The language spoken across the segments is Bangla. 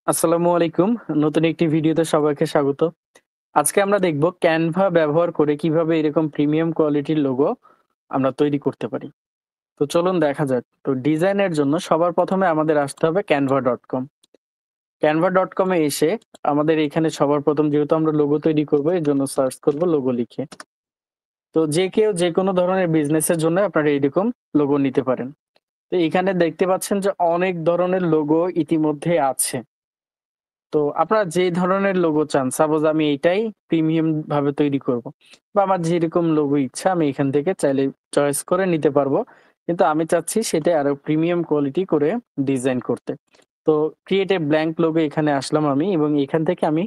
আসসালামু আলাইকুম। নতুন একটি ভিডিওতে সবাইকে স্বাগত। আজকে আমরা দেখব Canva ব্যবহার করে কিভাবে এরকম প্রিমিয়াম কোয়ালিটির লোগো আমরা তৈরি করতে পারি। তো চলুন দেখা যাক। তো ডিজাইনের জন্য সবার ১ম এ আমাদের আসতে হবে canva.com। canva.com এ এসে আমাদের এখানে সবার ১ম যেহেতু আমরা লোগো তৈরি করব এজন্য সার্চ করব লোগো লিখে। তো যে কেউ যেকোনো ধরনের বিজনেসের জন্য আপনারা এরকম লোগো নিতে পারেন। তো এখানে দেখতে পাচ্ছেন যে অনেক ধরনের লোগো ইতিমধ্যে আছে। তো আপনারা যে ধরনের লোগো চান, সাপোজ আমি এইটাই প্রিমিয়াম ভাবে তৈরি করব। বা আমার যেরকম লোগো ইচ্ছা আমি এখান থেকে চাইলে চয়েস করে নিতে পারবো। কিন্তু আমি চাচ্ছি সেটাই আরো প্রিমিয়াম কোয়ালিটি করে ডিজাইন করতে। তো ক্রিয়েট এ ব্ল্যাংক লোগো এখানে আসলাম আমি এবং এখান থেকে আমি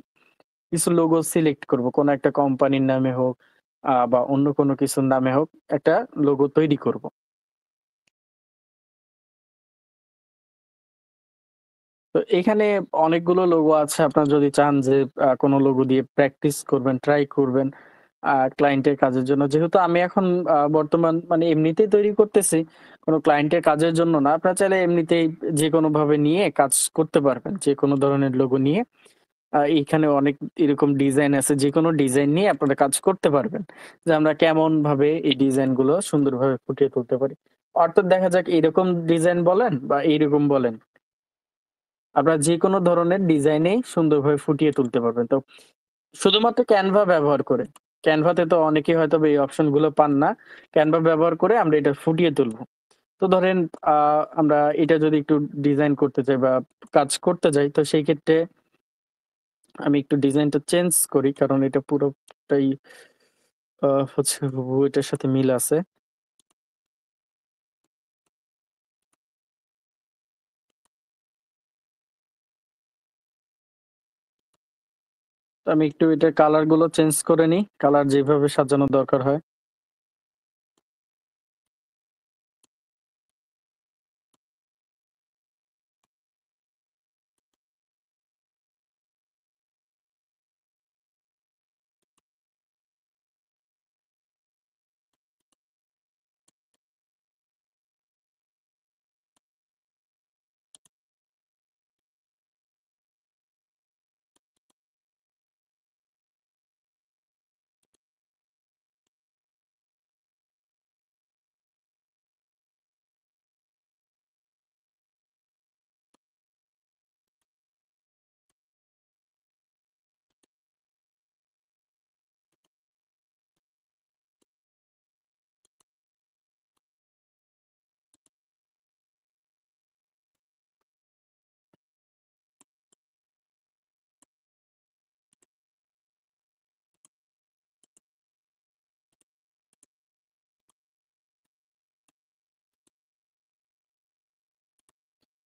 কিছু লোগো সিলেক্ট করব। কোন একটা কোম্পানির নামে হোক বা অন্য কোনো কিছুর নামে হোক একটা লোগো তৈরি করব। তো এখানে অনেকগুলো লোগো আছে। আপনারা যদি চান যে কোন লোগো দিয়ে প্র্যাকটিস করবেন, ট্রাই করবেন ক্লায়েন্টের কাজের জন্য। যেহেতু আমি এখন বর্তমান মানে এমনিতেই তৈরি করতেছি। কোন ক্লায়েন্টের কাজের জন্য না। আপনারা চাইলে এমনিতেই যেকোনোভাবে নিয়ে কাজ করতে পারবেন। যেকোনো ধরনের লোগো নিয়ে এখানে অনেক এরকম ডিজাইন আছে। যেকোনো ডিজাইন নিয়ে আপনারা কাজ করতে পারবেন। যে আমরা কেমনভাবে এই ডিজাইনগুলো সুন্দরভাবে ফুটিয়ে তুলতে পারি। অর্থাৎ দেখা যাক এরকম ডিজাইন বলেন বা এইরকম বলেন। আপনারা যেকোনো ধরনের ডিজাইনেই সুন্দরভাবে ফুটিয়ে তুলতে পারবেন। তো শুধুমাত্র Canva ব্যবহার করে। Canva তে তো অনেকেই হয়তোবা এই অপশন গুলো পান না। Canva ব্যবহার করে আমরা এটা ফুটিয়ে তুলব। তো ধরেন আ আমরা এটা যদি একটু ডিজাইন করতে চাই বা কাজ করতে যাই তো সেই ক্ষেত্রে আমি একটু ডিজাইনটা চেঞ্জ করি। কারণ এটা পুরোটাই হচ্ছে হুবহু এটার সাথে মিল আছে। তো আমি একটু এটার কালার গুলো চেঞ্জ করে নিই। কালার যেভাবে সাজানো দরকার হয়।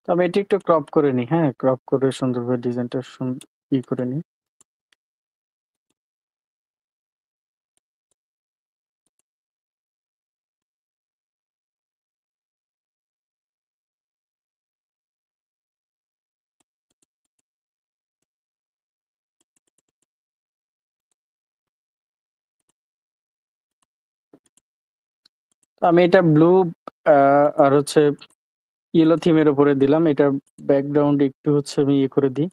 তো আমি এটা একটু ক্রপ করে নিই, হ্যাঁ? ক্রপ করে সুন্দরভাবে ডিজাইনটা করে নিই। তো আমি এটা ব্লু আ আর হচ্ছে ইয়েলো থিমের উপরে দিলাম। এটার ব্যাকগ্রাউন্ড একটু হচ্ছে আমি ইয়ে করে দিই।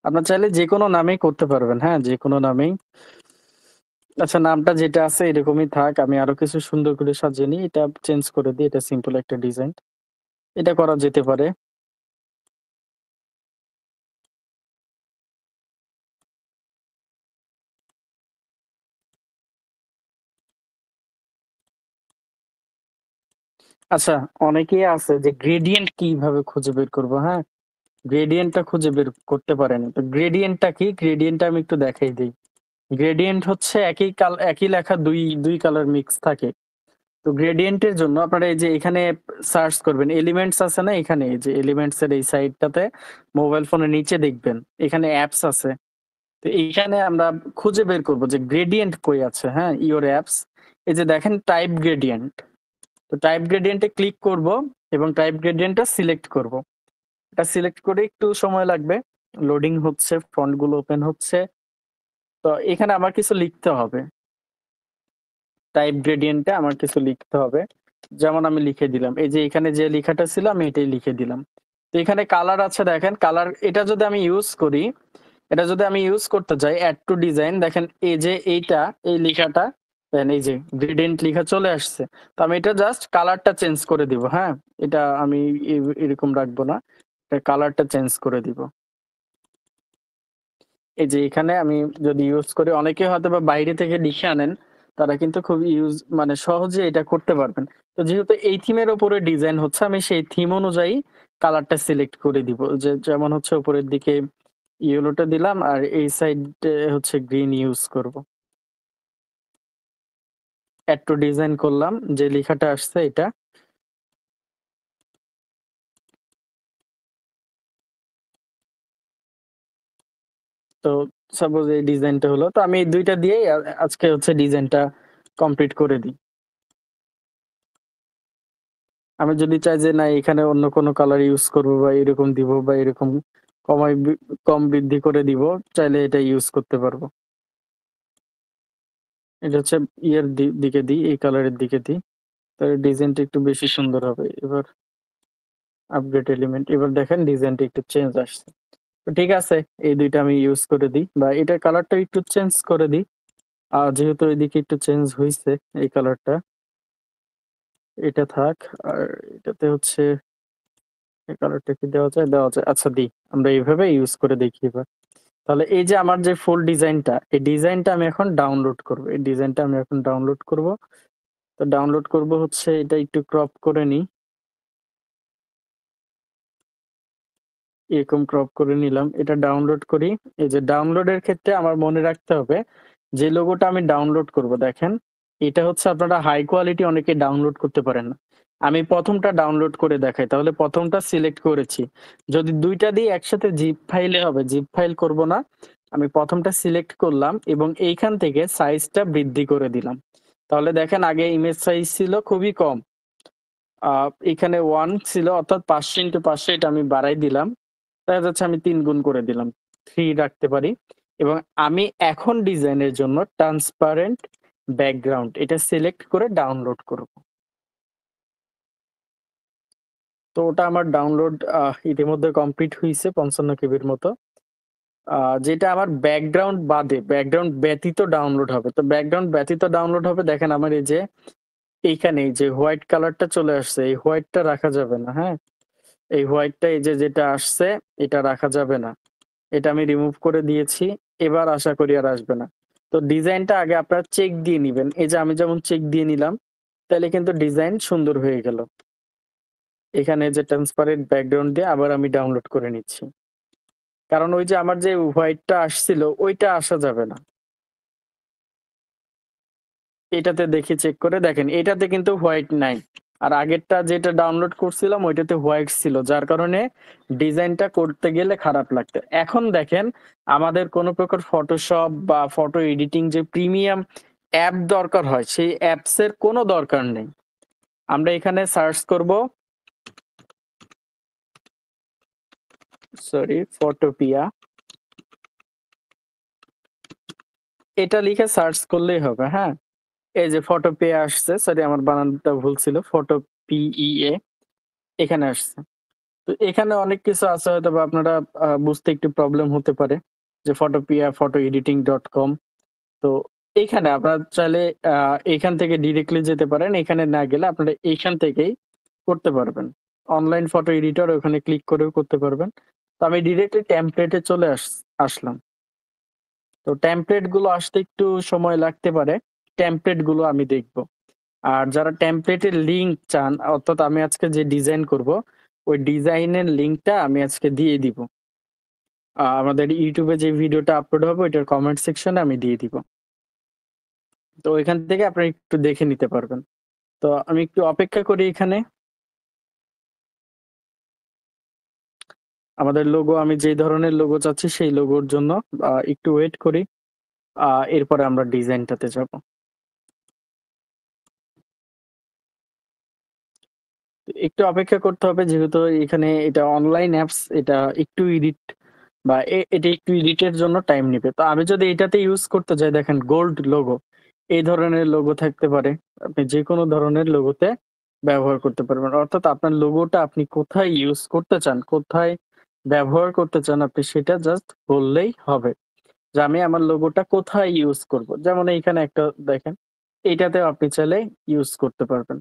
আপনার চাইলে যেকোনো নামেই করতে পারবেন, হ্যাঁ? যেকোনো নামেই। আচ্ছা নামটা যেটা আছে এরকমই থাক। আমি আরো কিছু সুন্দর করে সাজিয়ে নিই। এটা চেঞ্জ করে দিই। এটা সিম্পল একটা ডিজাইন। এটা করা যেতে পারে। আচ্ছা অনেকেই আছে যে গ্রেডিয়েন্ট কিভাবে খুঁজে বের করব, হ্যাঁ? গ্রেডিয়েন্টটা খুঁজে বের করতে পারেনি। তো গ্রেডিয়েন্টটা কি? গ্রেডিয়েন্টটা আমি একটু দেখাই দেই। গ্রেডিয়েন্ট হচ্ছে একই লেখা ২ কালার মিক্স থাকে। তো গ্রেডিয়েন্ট এর জন্য আপনারা এই যে এখানে সার্চ করবেন। এলিমেন্টস আছে না এখানে? এই যে এলিমেন্টস এর এই সাইডটাতে মোবাইল ফোনের নিচে দেখবেন। এখানে অ্যাপস আছে। তো এইখানে আমরা খুঁজে বের করব যে গ্রেডিয়েন্ট কই আছে, হ্যাঁ? Your apps. এই যে দেখেন টাইপ গ্রেডিয়েন্ট। তো টাইপ গ্রেডিয়েন্ট এ ক্লিক করব এবং টাইপ গ্রেডিয়েন্টটা সিলেক্ট করব। এটা সিলেক্ট করে একটু সময় লাগবে। লোডিং হচ্ছে, ফন্ট গুলো ওপেন হচ্ছে। তো এখানে আমার কিছু লিখতে হবে। টাইপ গ্রেডিয়েন্ট এ আমার কিছু লিখতে হবে। যেমন আমি লিখে দিলাম। এই যে এখানে যে লেখাটা ছিল আমি এটাই লিখে দিলাম। তো এখানে কালার আছে দেখেন, কালার এটা যদি আমি ইউজ করি, এটা যদি আমি ইউজ করতে যাই এড টু ডিজাইন, দেখেন এই যে এইটা, এই লেখাটা দেখেন, এই যে গ্রেডিয়েন্ট লেখা চলে আসছে। তো আমি এটা জাস্ট কালারটা চেঞ্জ করে দিব, হ্যাঁ? এটা আমি এরকম রাখবো না। এটা কালারটা চেঞ্জ করে দিব। এই যে এখানে আমি যদি ইউজ করি, অনেকে হয়তোবা বাইরে থেকে লিখে আনেন, তারা কিন্তু খুব মানে সহজে এটা করতে পারবেন। তো যেহেতু এই থিমের উপরে ডিজাইন হচ্ছে, আমি সেই থিম অনুযায়ী কালারটা সিলেক্ট করে দিব। যেমন হচ্ছে উপরের দিকে ইয়েলোটা দিলাম আর এই সাইডে হচ্ছে গ্রিন ইউজ করব। এড টু ডিজাইন করলাম, যে লেখাটা আসছে এটা। তো সাপোজ এই ডিজাইনটা হলো। তো আমি এই ২ টা দিয়েই আজকে হচ্ছে ডিজাইনটা কমপ্লিট করে দিই। আমি যদি চাই যে না এখানে অন্য কোনো কালার ইউজ করব বা এরকম দিব বা এরকম কমাই কম বৃদ্ধি করে দিব, চাইলে এটা ইউজ করতে পারবো। এটা হচ্ছে ইয়ের দিকে দিই, এই কালারের দিকে দিই। তাহলে ডিজাইনটা একটু বেশি সুন্দর হবে। এবার আপডেট এলিমেন্ট, এবার দেখেন ডিজাইনটা একটু চেঞ্জ আসছে। তো ঠিক আছে, এই ২ টা আমি ইউজ করে দিই বা এটার কালারটা একটু চেঞ্জ করে দিই। যেহেতু এদিকে একটু চেঞ্জ হইছে এই কালারটা, এটা থাক। আর এটাতে হচ্ছে এই কালারটা কি দেওয়া যায়? দেওয়া যায়। আচ্ছা দিই। আমরা এইভাবে ইউজ করে দেখি এবার। তাহলে এই যে আমার যে ফুল ডিজাইনটা, এই ডিজাইনটা আমি এখন ডাউনলোড করব। এই ডিজাইনটা আমি এখন ডাউনলোড করব। তো ডাউনলোড করব হচ্ছে, এটা একটু ক্রপ করে নিই। এরকম ক্রপ করে নিলাম। এটা ডাউনলোড করি। এই যে ডাউনলোডের ক্ষেত্রে আমার মনে রাখতে হবে, যে লোগোটা আমি ডাউনলোড করব দেখেন, এটা হচ্ছে আপনারা হাই কোয়ালিটি অনেকে ডাউনলোড করতে পারেন না। আমি ১ম টা ডাউনলোড করে দেখাই। তাহলে ১ম টা সিলেক্ট করেছি। যদি ২ টা দিয়ে একসাথে জিপ ফাইলে হবে, জিপ ফাইল করব না। আমি ১ম টা সিলেক্ট করলাম এবং এইখান থেকে সাইজটা বৃদ্ধি করে দিলাম। তাহলে দেখেন আগে ইমেজ সাইজ ছিল খুবই কম। আ এখানে 1 ছিল, অর্থাৎ ৫০০ × ৫০০ এটা আমি বাড়াই দিলাম। দেখা যাচ্ছে আমি ৩ গুণ করে দিলাম। 3 রাখতে পারি এবং আমি এখন ডিজাইনের জন্য ট্রান্সপারেন্ট ব্যাকগ্রাউন্ড এটা সিলেক্ট করে ডাউনলোড করব। তো ওটা আমার ডাউনলোড ইতিমধ্যে কমপ্লিট হইছে ৫৫ কেবির মতো। আ যেটা আমার ব্যাকগ্রাউন্ড বাদে, ব্যাকগ্রাউন্ড ব্যতীত ডাউনলোড হবে। তো ব্যাকগ্রাউন্ড ব্যতীত ডাউনলোড হবে, দেখেন আমার এই যে এইখানে এই যে হোয়াইট কালারটা চলে আসছে, এই হোয়াইটটা রাখা যাবে না, হ্যাঁ? এই হোয়াইটটা এই যে যেটা আসছে, এটা রাখা যাবে না। এটা আমি রিমুভ করে দিয়েছি। এবার আশা করি আর আসবে না। তো ডিজাইনটা আগে আপনারা চেক দিয়ে নিবেন। এই যে আমি যেমন চেক দিয়ে নিলাম, তাইলে কিন্তু ডিজাইন সুন্দর হয়ে গেল। এখানে যে ট্রান্সপারেন্ট ব্যাকগ্রাউন্ড দিয়ে আবার আমি ডাউনলোড করে নিচ্ছি। কারণ ওই যে আমার যে হোয়াইটটা আসছিল, ওইটা আসা যাবে না। এটাতে দেখি চেক করে দেখেন, এটাতে কিন্তু হোয়াইট নাই। আর আগেরটা যেটা ডাউনলোড করছিলাম ওইটাতে হোয়াইট ছিল। যার কারণে ডিজাইনটা করতে গেলে খারাপ লাগতো। এখন দেখেন আমাদের কোন প্রকার Photoshop বা ফটো এডিটিং যে প্রিমিয়াম অ্যাপ দরকার হয়, সেই অ্যাপস এর কোনো দরকার নেই। আমরা এখানে সার্চ করব, সরি, ফটোপিয়া। এটা লিখে সার্চ করলেই হবে, হ্যাঁ? এই যে ফটোপিয়া আসছে। সরি, আমার বানানটা ভুল ছিল। ফটোপিইএ এখানে আসছে। তো এখানে অনেক কিছু আছে, হয়তোবা আপনারা বুঝতে একটু প্রবলেম হতে পারে। যে ফটোপিয়া, photoediting.com। তো এইখানে আপনারা চাইলে আ এখান থেকে ডিরেক্টলি যেতে পারেন। এখানে না গেলে আপনারা এইখান থেকেই করতে পারবেন। অনলাইন ফটো এডিটর, ওখানে ক্লিক করেও করতে পারবেন। তো আমি ডিরেক্টলি টেমপ্লেট এ চলে আসলাম। তো টেমপ্লেট গুলো আসতে একটু সময় লাগতে পারে। টেমপ্লেট গুলো আমি দেখব। আর যারা টেমপ্লেটের লিঙ্ক চান, অর্থাৎ আমি আজকে যে ডিজাইন করব, ওই ডিজাইনের লিঙ্কটা আমি আজকে দিয়ে দিব। আমাদের YouTube এ যে ভিডিওটা আপলোড হবে ওইটার কমেন্ট সেকশনে আমি দিয়ে দিব। তো ওইখান থেকে আপনারা একটু দেখে নিতে পারবেন। তো আমি একটু অপেক্ষা করি এখানে। আমাদের লোগো, আমি যে ধরনের লোগো চাচ্ছি সেই লোগোর জন্য একটু ওয়েট করি। এরপরে আমরা ডিজাইনটাতে যাব। একটু অপেক্ষা করতে হবে, যেহেতু এখানে এটা অনলাইন অ্যাপস, এটা একটু এডিট বা এটা একটু এডিটের জন্য টাইম নিবে। তো আমি যদি এটাতে ইউজ করতে যাই, দেখেন গোল্ড লোগো, এই ধরনের লোগো থাকতে পারে। আপনি যেকোনো ধরনের লোগোতে ব্যবহার করতে পারবেন। অর্থাৎ আপনার লোগোটা আপনি কোথায় ইউজ করতে চান, কোথায় ব্যবহার করতে চান আপনি সেটা জাস্ট বললেই হবে। যে আমি আমার লোগোটা কোথায় ইউজ করব। যেমন এইখানে একটা দেখেন, এইটাতেও আপনি চাইলে ইউজ করতে পারবেন।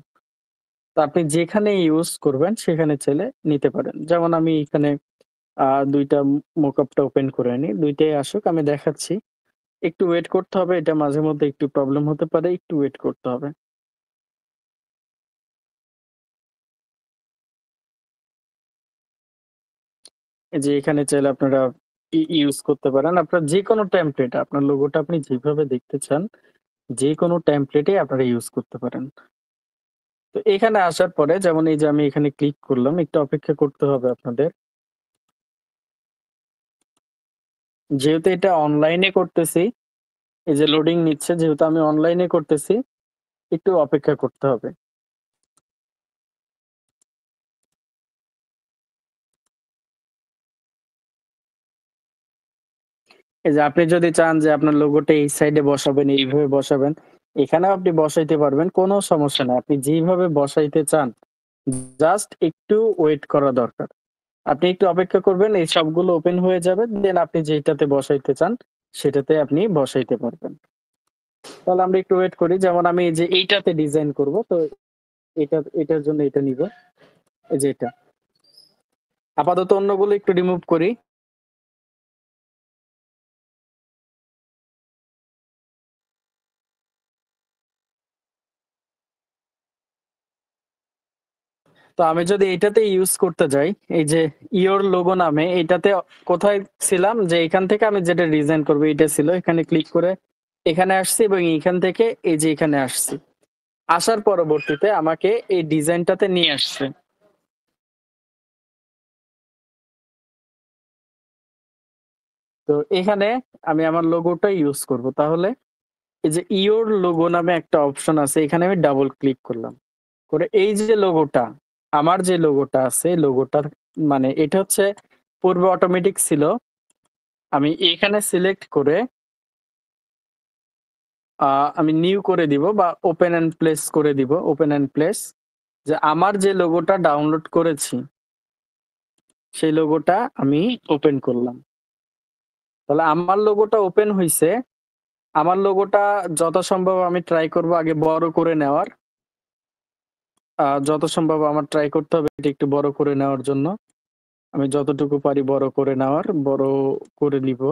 তো আপনি যেখানে ইউজ করবেন সেখানে চাইলে নিতে পারেন। যেমন আমি এখানে ২ টা মোকআপটা ওপেন করে নিই। ২ টাই আসুক আমি দেখাচ্ছি। একটু ওয়েট করতে হবে। এটা মাঝে মধ্যে একটু প্রবলেম হতে পারে। একটু ওয়েট করতে হবে। এই যে এখানে চাইলে আপনারা ইউজ করতে পারেন। আপনার যেকোনো টেমপ্লেট আপনার লোগোটা আপনি যেভাবে দেখতে চান, যেকোনো টেমপ্লেটে আপনারা ইউজ করতে পারেন। তো এখানে আসার পরে যেমন এই যে আমি এখানে ক্লিক করলাম, একটু অপেক্ষা করতে হবে আপনাদের। যেহেতু এটা অনলাইনে করতেছি, এই যে লোডিং নিচ্ছে যেহেতু আমি অনলাইনে করতেছি, একটু অপেক্ষা করতে হবে। এই যে আপনি যদি চান যে আপনার লোগোটা এই সাইডে বসাবেন, এইভাবে বসাবেন, এখানেও আপনি বসাইতে পারবেন। কোনো সমস্যা নাই। আপনি যেইভাবে বসাইতে চান, জাস্ট একটু ওয়েট করা দরকার। আপনি একটু অপেক্ষা করবেন, এই সবগুলো ওপেন হয়ে যাবে। দেন আপনি যেইটাতে বসাইতে চান, সেটাতে আপনি বসাইতে পারবেন। তাহলে আমরা একটু ওয়েট করি। যেমন আমি এই যে এইটাতে ডিজাইন করব। তো এটার জন্য এটা নিবো। এই যে এটা। আপাতত অন্যগুলো একটু রিমুভ করি। তো আমি যদি এটাতে ইউজ করতে যাই, এই যে ইওর লোগো নামে এটাতে কোথায় ছিলাম যে এখান থেকে আমি যেটা ডিজাইন করব এটা ছিল। এখানে ক্লিক করে এখানে আসছি এবং এখান থেকে এই যে এখানে আসছি। আসার পরবর্তীতে আমাকে এই ডিজাইনটাতে নিয়ে আসছে। তো এখানে আমি আমার লোগোটা ইউজ করব। তাহলে এই যে ইওর লোগো নামে একটা অপশন আছে। এখানে আমি ডাবল ক্লিক করলাম। করে এই যে লোগোটা, আমার যে লোগোটা আছে লোগোটার মানে এটা হচ্ছে পূর্বে অটোমেটিক ছিল। আমি এখানে সিলেক্ট করে আ আমি নিউ করে দিব বা ওপেন অ্যান্ড প্লেস করে দিব। ওপেন অ্যান্ড প্লেস যে আমার যে লোগোটা ডাউনলোড করেছি, সেই লোগোটা আমি ওপেন করলাম। তাহলে আমার লোগোটা ওপেন হইছে। আমার লোগোটা যথাসম্ভব আমি ট্রাই করব আগে বড় করে নেওয়ার। যত সম্ভব আমার ট্রাই করতে হবে এটা একটু বড় করে নেওয়ার জন্য। আমি যতটুকু পারি বড় করে নেওয়ার, বড় করে নিব।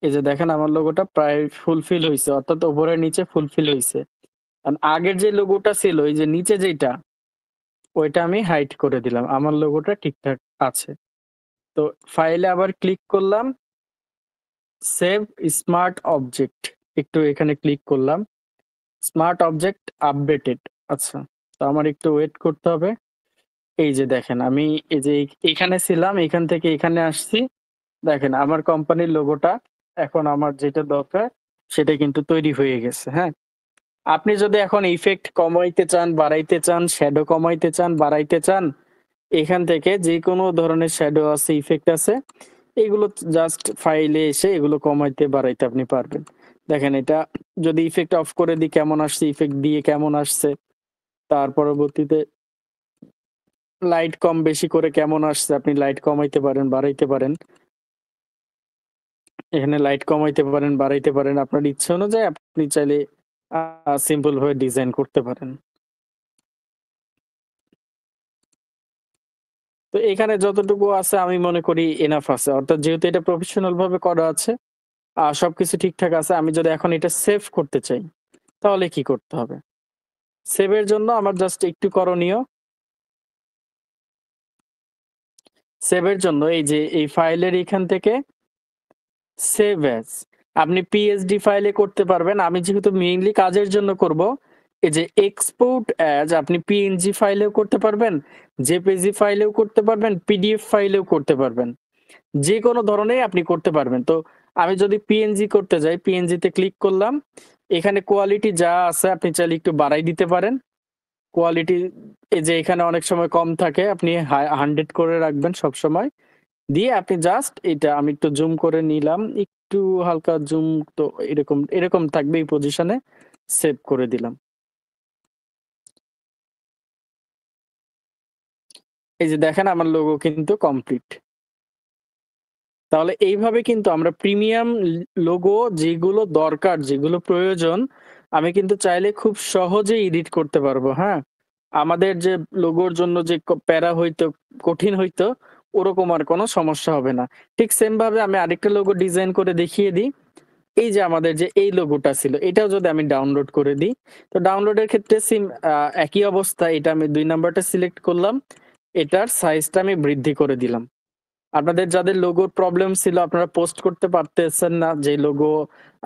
এই যে দেখেন আমার লোগোটা প্রায় ফুলফিল হইছে। অর্থাৎ উপরে নিচে ফুলফিল হইছে। আগের যে লোগোটা ছিল ওই যে নিচে যেইটা, ওইটা আমি হাইড করে দিলাম। আমার লোগোটা ঠিকঠাক আছে। তো ফাইলে আবার ক্লিক করলাম। Save smart object. একটু এখানে ক্লিক করলাম। Smart object updated. আচ্ছা। তো আমার একটু ওয়েট করতে হবে। এই যে দেখেন আমি এই যে এখানে ছিলাম, এখান থেকে এখানে আসছি। দেখেন আমার কোম্পানির লোগোটা এখন আমার যেটা দরকার সেটা কিন্তু তৈরি হয়ে গেছে। হ্যাঁ? আপনি যদি এখন ইফেক্ট কমাইতে চান, বাড়াইতে চান, শ্যাডো কমাইতে চান, বাড়াইতে চান, এখান থেকে যেকোনো ধরনের শ্যাডো আছে, ইফেক্ট আছে। এগুলো জাস্ট ফাইলে এসে এগুলো কমাইতে বাড়াইতে আপনি পারবেন। দেখেন এটা যদি ইফেক্ট অফ করে দিই কেমন আসছে, ইফেক্ট দিয়ে কেমন আসছে। তার পরবর্তীতে লাইট কম বেশি করে কেমন আসছে, আপনি লাইট কমাইতে পারেন, বাড়াইতে পারেন। এখানে লাইট কমাইতে পারেন, বাড়াইতে পারেন। আপনার ইচ্ছা অনুযায়ী আপনি চাইলে সিম্পল ভাবে ডিজাইন করতে পারেন। তো এখানে যতটুকু আছে আমি মনে করি এনাফ আছে। অর্থাৎ যেহেতু এটা প্রফেশনাল ভাবে করা আছে, সবকিছু ঠিকঠাক আছে। আমি যদি এখন এটা সেভ করতে চাই, তাহলে কি করতে হবে? সেভ এর জন্য আমার জাস্ট একটু করণীয়। সেভ এর জন্য এই যে এই ফাইলের এখান থেকে সেভ অ্যাজ আপনি পিএসডি ফাইলে করতে পারবেন। আমি যেহেতু মেইনলি কাজের জন্য করব, এই যে এক্সপোর্ট অ্যাজ আপনি পিএনজি ফাইলেও করতে পারবেন, জেপিজি ফাইলেও করতে পারবেন, পিডিএফ ফাইলেও করতে পারবেন। যেকোনো ধরনের আপনি করতে পারবেন। তো আমি যদি পিএনজি করতে যাই, পিএনজি তে ক্লিক করলাম। এখানে কোয়ালিটি যা আছে আপনি চাইলে একটু বাড়াই দিতে পারেন। কোয়ালিটি এই যে এখানে অনেক সময় কম থাকে, আপনি 100 করে রাখবেন সবসময়। দিয়ে আপনি জাস্ট এটা আমি একটু জুম করে নিলাম। একটু হালকা জুম তো এরকম থাকবে এই পজিশনে। সেভ করে দিলাম। এই যে দেখেন আমার লোগো কিন্তু কমপ্লিট। তাহলে এইভাবে কিন্তু আমরা প্রিমিয়াম লোগো যেগুলো দরকার, যেগুলো প্রয়োজন, আমি কিন্তু চাইলে খুব সহজেই এডিট করতে পারবো, হ্যাঁ? আমাদের যে লোগোর জন্য যে প্যারা হইতো, কঠিন হইতো, ওরকম আর কোনো সমস্যা হবে না। ঠিক সেম ভাবে আমি আরেকটা লোগো ডিজাইন করে দেখিয়ে দিই। এই যে আমাদের যে এই লোগোটা ছিল, এটাও যদি আমি ডাউনলোড করে দিই, তো ডাউনলোডের ক্ষেত্রে একই অবস্থা। এটা আমি ২ নাম্বারটা সিলেক্ট করলাম। এটার সাইজটা আমি বৃদ্ধি করে দিলাম। আপনাদের যাদের লোগোর প্রবলেম ছিল, আপনারা পোস্ট করতে পারতেছেন না যে লোগো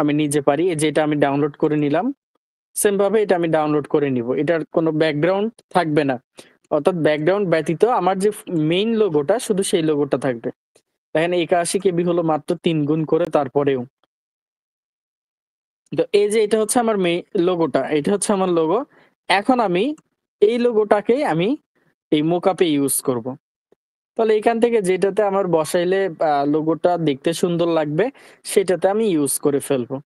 আমি নিজে পারি, এই যে এটা আমি ডাউনলোড করে নিলাম। সেম ভাবে এটা আমি ডাউনলোড করে নিব। এটার কোনো ব্যাকগ্রাউন্ড থাকবে না। অর্থাৎ ব্যাকগ্রাউন্ড ব্যতীত আমার যে মেইন লোগোটা, শুধু সেই লোগোটা থাকবে। দেখেন ৮১ কেবি হলো মাত্র ৩ গুণ করে তারপরেও। তো এই যে এটা হচ্ছে আমার লোগোটা। এটা হচ্ছে আমার লোগো। এখন আমি এই লোগোটাকেই আমি এই মোকআপে ইউজ করব। তাহলে এখান থেকে যেটাতে আমার বসাইলে লোগোটা দেখতে সুন্দর লাগবে, সেটাতে আমি ইউজ করে ফেলবো।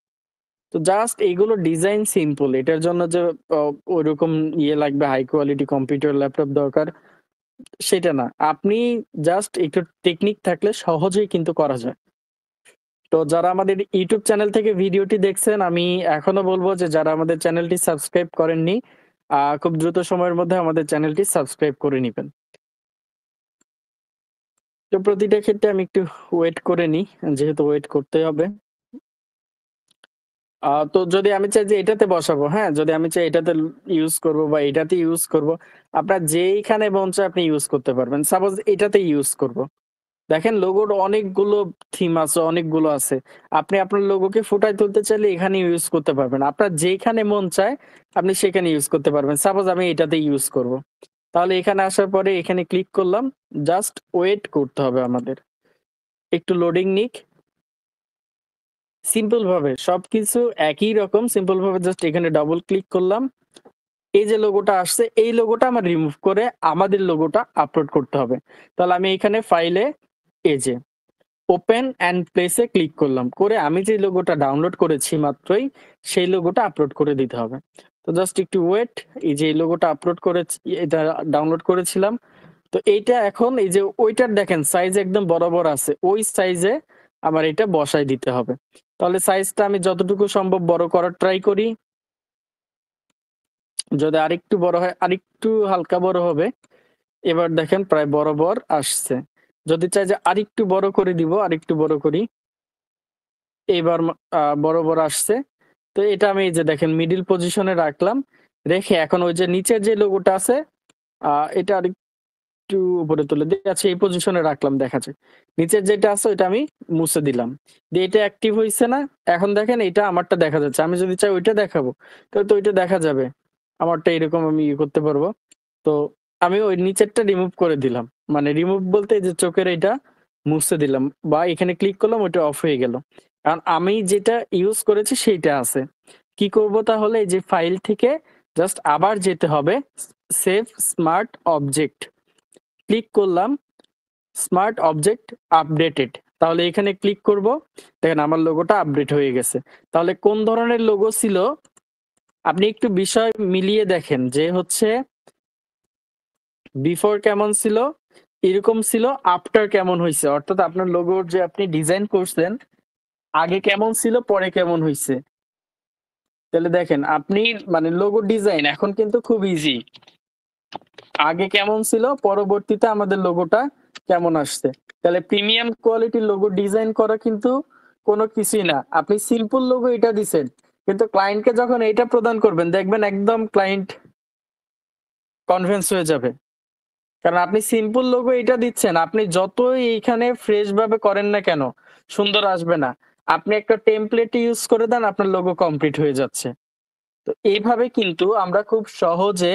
তো জাস্ট এইগুলো ডিজাইন সিম্পল। এটার জন্য যে অ ওইরকম লাগবে, হাই কোয়ালিটি কম্পিউটার, ল্যাপটপ দরকার, সেটা না। আপনি জাস্ট একটু টেকনিক থাকলে সহজেই কিন্তু করা যায়। তো যারা আমাদের ইউটিউব চ্যানেল থেকে ভিডিওটি দেখছেন, আমি এখনো বলবো যে যারা আমাদের চ্যানেলটি সাবস্ক্রাইব করেননি, খুব দ্রুত সময়ের মধ্যে আমাদের চ্যানেলটি সাবস্ক্রাইব করে নিবেন। তো প্রতিটা ক্ষেত্রে আমি একটু ওয়েট করে নিই, যেহেতু ওয়েট করতেই হবে। তো যদি আমি চাই যে এটাতে বসাবো, হ্যাঁ? যদি আমি চাই এটাতে ইউজ করব বা এটাতে ইউজ করব, আপনার যেইখানে মন চায় আপনি ইউজ করতে পারবেন। সাপোজ এটাতে ইউজ করব। দেখেন লোগোর অনেকগুলো থিম আছে, অনেকগুলো আছে। আপনি আপনার লোগোকে ফুটায় তুলতে চাইলে এখানে ইউজ করতে পারবেন। আপনার যেইখানে মন চায় আপনি সেখানে ইউজ করতে পারবেন। সাপোজ আমি এটাতে ইউজ করব। তাহলে এখানে আসার পরে এখানে ক্লিক করলাম। জাস্ট ওয়েট করতে হবে আমাদের। একটু লোডিং নিক। সিম্পল ভাবে সবকিছু একই রকম। সিম্পল ভাবে জাস্ট এখানে ডাবল ক্লিক করলাম। এই যে লোগোটা আসছে, এই লোগোটা আমার রিমুভ করে আমাদের লোগোটা আপলোড করতে হবে। তাহলে আমি এখানে ফাইলে এই যে open and place A click করলাম। করে আমি যে লোগোটা ডাউনলোড করেছি মাত্রই, সেই লোগোটা আপলোড করে দিতে হবে। তো জাস্ট একটু ওয়েট। এই যে এই লোগোটা আপলোড করেছি, এটা ডাউনলোড করেছিলাম। তো এইটা এখন এই যে ওইটার দেখেন সাইজ একদম বরাবর আছে। ওই সাইজে আমার এটা বসায় দিতে হবে। তাহলে সাইজটা আমি যতটুকু সম্ভব বড় করার ট্রাই করি। যদি আরেকটু বড় হয়, আরেকটু হালকা বড় হবে। এবার দেখেন প্রায় বরাবর আসছে। যদি চাই যে আরেকটু বড় করে দিব, আরেকটু বড় করি। এইবার বরাবর আসছে। তো এটা আমি এই যে দেখেন মিডল পজিশনে রাখলাম। রেখে এখন ওই যে নিচের যে লোগোটা আছে, এটা আরেকটু উপরে তুলে দিয়ে আচ্ছা এই পজিশনে রাখলাম, দেখা যায়। নিচের যেটা আছে ওইটা আমি মুছে দিলাম। দিয়ে এটা অ্যাক্টিভ হইছে না? এখন দেখেন এটা আমারটা দেখা যাচ্ছে। আমি যদি চাই ওইটা দেখাবো, তাহলে তো ওইটা দেখা যাবে। আমারটা এরকম আমি করতে পারবো। তো আমি ওই নিচেরটা রিমুভ করে দিলাম। মানে রিমুভ বলতে এই যে চোখের এইটা মুছে দিলাম বা এখানে ক্লিক করলাম, ওইটা অফ হয়ে গেল। কারণ আমি যেটা ইউজ করেছি সেইটা আছে। কি করব তাহলে? এই যে ফাইল থেকে জাস্ট আবার যেতে হবে সেভ স্মার্ট অবজেক্ট। ক্লিক করলাম, স্মার্ট অবজেক্ট আপডেটেড। তাহলে এখানে ক্লিক করব। দেখেন আমার লোগোটা আপডেট হয়ে গেছে। তাহলে কোন ধরনের লোগো ছিল? আপনি একটু বিষয় মিলিয়ে দেখেন যে হচ্ছে বিফোর কেমন ছিল, এরকম ছিল, আফটার কেমন হইছে। অর্থাৎ আপনার লোগোর যে আপনি ডিজাইন করছেন, আগে কেমন ছিল, পরে কেমন হইছে। তাহলে দেখেন আপনি মানে লোগো ডিজাইন এখন কিন্তু খুব ইজি। আগে কেমন ছিল, পরবর্তীতে আমাদের লোগোটা কেমন আসছে। তাহলে প্রিমিয়াম কোয়ালিটির লোগো ডিজাইন করা কিন্তু কোনো কিছুই না। আপনি সিম্পল লোগো এটা দিছেন। কিন্তু ক্লায়েন্টকে যখন এইটা প্রদান করবেন, দেখবেন একদম ক্লায়েন্ট কনভিন্স হয়ে যাবে। কারণ আপনি সিম্পল লোগো এটা দিচ্ছেন। আপনি যতই এইখানে ফ্রেশ ভাবে করেন না কেন, সুন্দর আসবে না। আপনি একটা টেমপ্লেট ইউজ করে দেন, আপনার লোগো কমপ্লিট হয়ে যাচ্ছে। তো এইভাবে কিন্তু আমরা খুব সহজে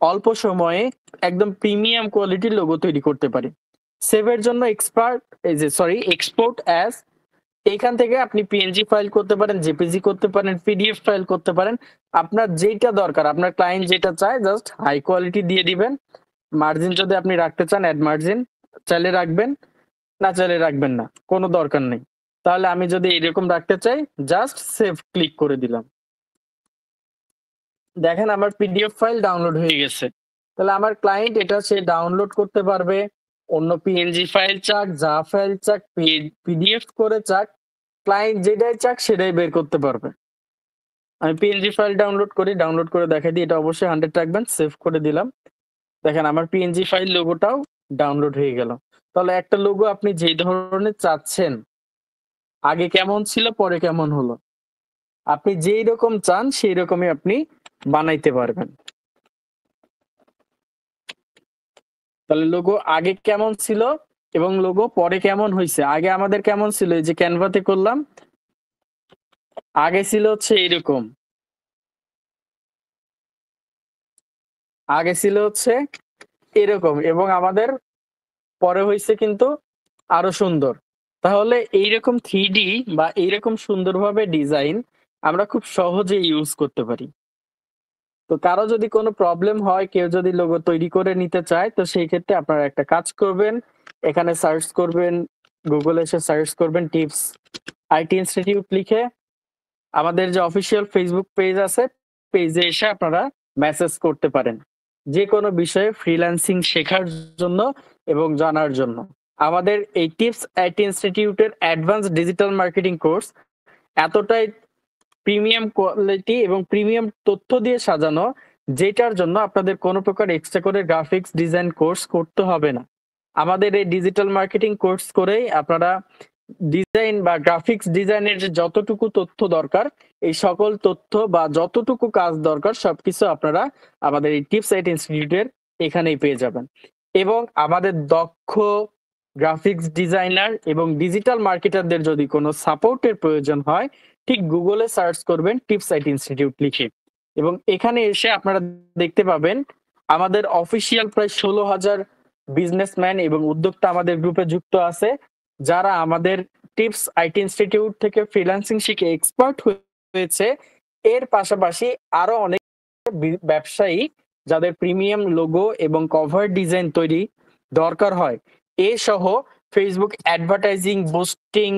অল্প সময়ে একদম প্রিমিয়াম কোয়ালিটির লোগো তৈরি করতে পারি। সেভের জন্য এক্সপোর্ট অ্যাজ, এইখান থেকে আপনি পিএনজি ফাইল করতে পারেন, জেপিজি করতে পারেন, পিডিএফ ফাইল করতে পারেন। আপনার যেইটা দরকার, আপনার ক্লায়েন্ট যেটা চায় জাস্ট হাই কোয়ালিটি দিয়ে দিবেন। মার্জিন যদি আপনি রাখতে চান অ্যাড মার্জিন চাইলে রাখবেন, না চাইলে রাখবেন না। কোনো দরকার নেই। তাহলে আমি যদি এরকম রাখতে চাই, জাস্ট সেভ ক্লিক করে দিলাম। দেখেন আমার পিডিএফ ফাইল ডাউনলোড হয়ে গেছে। তাহলে আমার ক্লায়েন্ট এটা সে ডাউনলোড করতে পারবে, অন্য পিএনজি ফাইল চাক, যা ফাইল চাক, পিডিএফ করে চাক, ক্লায়েন্ট যেটাই চাক সেটাই বের করতে পারবে। আমি পিএনজি ফাইল ডাউনলোড করি, ডাউনলোড করে দেখাই দিই। এটা অবশ্যই 100 রাখবেন। সেভ করে দিলাম। দেখেন আমার পিএনজি ফাইল লোগোটাও ডাউনলোড হয়ে গেল। তাহলে একটা লোগো আপনি যেই ধরনের চাচ্ছেন, আগে কেমন ছিল পরে কেমন হলো, আপনি যেই রকম চান সেই রকমই আপনি বানাইতে পারবেন। তাহলে লোগো আগে কেমন ছিল এবং লোগো পরে কেমন হয়েছে। আগে আমাদের কেমন ছিল, এই যে ক্যানভাতে করলাম, আগে ছিল হচ্ছে এইরকম, আগে ছিল হচ্ছে এরকম, এবং আমাদের পরে হয়েছে কিন্তু আরো সুন্দর। তাহলে এইরকম 3D বা এইরকম সুন্দরভাবে ডিজাইন আমরা খুব সহজে ইউজ করতে পারি। তো কারো যদি কোনো প্রবলেম হয়, কেউ যদি লোগো তৈরি করে নিতে চায়, তো সেই ক্ষেত্রে আপনারা একটা কাজ করবেন, এখানে সার্চ করবেন, গুগলে এসে সার্চ করবেন টিপস আইটি ইনস্টিটিউট লিখে, আমাদের যে অফিসিয়াল ফেসবুক পেজ আছে, পেজে এসে আপনারা মেসেজ করতে পারেন যে কোনো বিষয়ে ফ্রিল্যান্সিং শেখার জন্য এবং জানার জন্য। আমাদের এই টিপস আইটি ইনস্টিটিউটের অ্যাডভান্স ডিজিটাল মার্কেটিং কোর্স এতটাই প্রিমিয়াম কোয়ালিটি এবং প্রিমিয়াম তথ্য দিয়ে সাজানো, যেটার জন্য আপনাদের কোনো প্রকার এক্সট্রা করে গ্রাফিক্স ডিজাইন কোর্স করতে হবে না। আমাদের এই ডিজিটাল মার্কেটিং কোর্স করেই আপনারা ডিজাইন বা গ্রাফিক্স ডিজাইনের যে যতটুকু তথ্য দরকার, এই সকল তথ্য বা যতটুকু কাজ দরকার সবকিছু আপনারা আমাদের এই টিপস আইটি ইনস্টিটিউটের এখানেই পেয়ে যাবেন। এবং আমাদের দক্ষ গ্রাফিক্স ডিজাইনার এবং ডিজিটাল মার্কেটারদের যদি কোনো সাপোর্টের প্রয়োজন হয়, ঠিক গুগলে সার্চ করবেন টিপস আইটি ইনস্টিটিউট লিখে, এবং এখানে এসে আপনারা দেখতে পাবেন আমাদের অফিসিয়াল প্রায় 16,000 বিজনেসম্যান এবং উদ্যোক্তা আমাদের গ্রুপে যুক্ত আছে, যারা আমাদের টিপস আইটি ইনস্টিটিউট থেকে ফ্রিল্যান্সিং শিখে এক্সপার্ট হয়েছে। এর পাশাপাশি আরো অনেক ব্যবসায়ী যাদের প্রিমিয়াম লোগো এবং কভার ডিজাইন তৈরি দরকার হয়, এ সহ ফেসবুক অ্যাডভার্টাইজিং, বুস্টিং,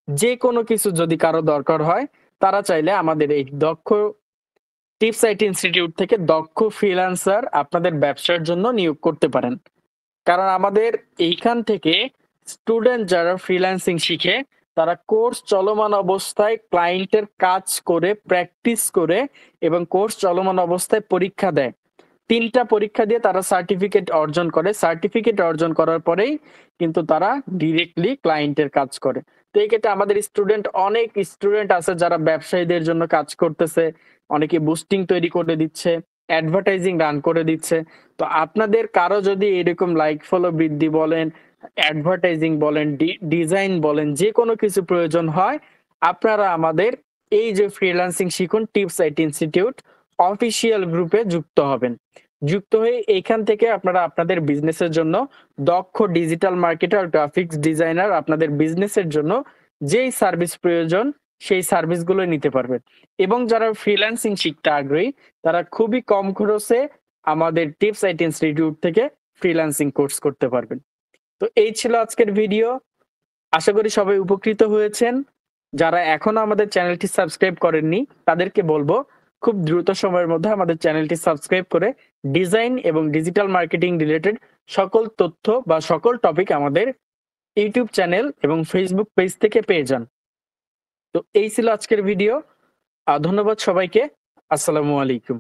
যে কোনো কিছু যদি কারো দরকার হয়, তারা চাইলে আমাদের এই দক্ষ টিপস আইটি ইনস্টিটিউট থেকে দক্ষ ফ্রিল্যান্সার আপনাদের ব্যবসার জন্য নিয়োগ করতে পারেন। কারণ আমাদের এইখান থেকে স্টুডেন্ট যারা ফ্রিল্যান্সিং শিখে, তারা কোর্স চলমান অবস্থায় ক্লায়েন্টের কাজ করে প্র্যাকটিস করে এবং কোর্স চলমান অবস্থায় পরীক্ষা দেয়। 3টা পরীক্ষা দিয়ে তারা সার্টিফিকেট অর্জন করে। সার্টিফিকেট অর্জন করার পরেই কিন্তু তারা ডিরেক্টলি ক্লায়েন্টের কাজ করে। তো এই ক্ষেত্রে আমাদের অনেক স্টুডেন্ট আছে যারা ব্যবসায়ীদের জন্য কাজ করতেছে, অনেকে বুস্টিং তৈরি করে দিচ্ছে, অ্যাডভার্টাইজিং রান করে দিচ্ছে। তো আপনাদের কারো যদি এরকম লাইক ফলো বৃদ্ধি বলেন, অ্যাডভার্টাইজিং বলেন, ডিজাইন বলেন, যে কোনো কিছু প্রয়োজন হয়, আপনারা আমাদের এই যে ফ্রিল্যান্সিং শিখুন টিপস আইটি ইনস্টিটিউট অফিসিয়াল গ্রুপে যুক্ত হবেন। যুক্ত হয়ে এইখান থেকে আপনারা আপনাদের বিজনেসের জন্য দক্ষ ডিজিটাল মার্কেটার, গ্রাফিক্স ডিজাইনার আপনাদের বিজনেসের জন্য যেই সার্ভিস প্রয়োজন সেই সার্ভিসগুলো নিতে পারবেন। এবং যারা ফ্রিল্যান্সিং শিখতে আগ্রহী, তারা খুবই কম খরচে আমাদের টিপস আইটি ইনস্টিটিউট থেকে ফ্রিল্যান্সিং কোর্স করতে পারবেন। তো এই ছিল আজকের ভিডিও। আশা করি সবাই উপকৃত হয়েছেন। যারা এখনো আমাদের চ্যানেলটি সাবস্ক্রাইব করেননি, তাদেরকে বলবো খুব দ্রুত সময়ের মধ্যে আমাদের চ্যানেলটি সাবস্ক্রাইব করে ডিজাইন এবং ডিজিটাল মার্কেটিং রিলেটেড সকল তথ্য বা সকল টপিক আমাদের ইউটিউব চ্যানেল এবং ফেসবুক পেজ থেকে পেয়ে যান। তো এই ছিল আজকের ভিডিও। ধন্যবাদ সবাইকে। আসসালামু আলাইকুম।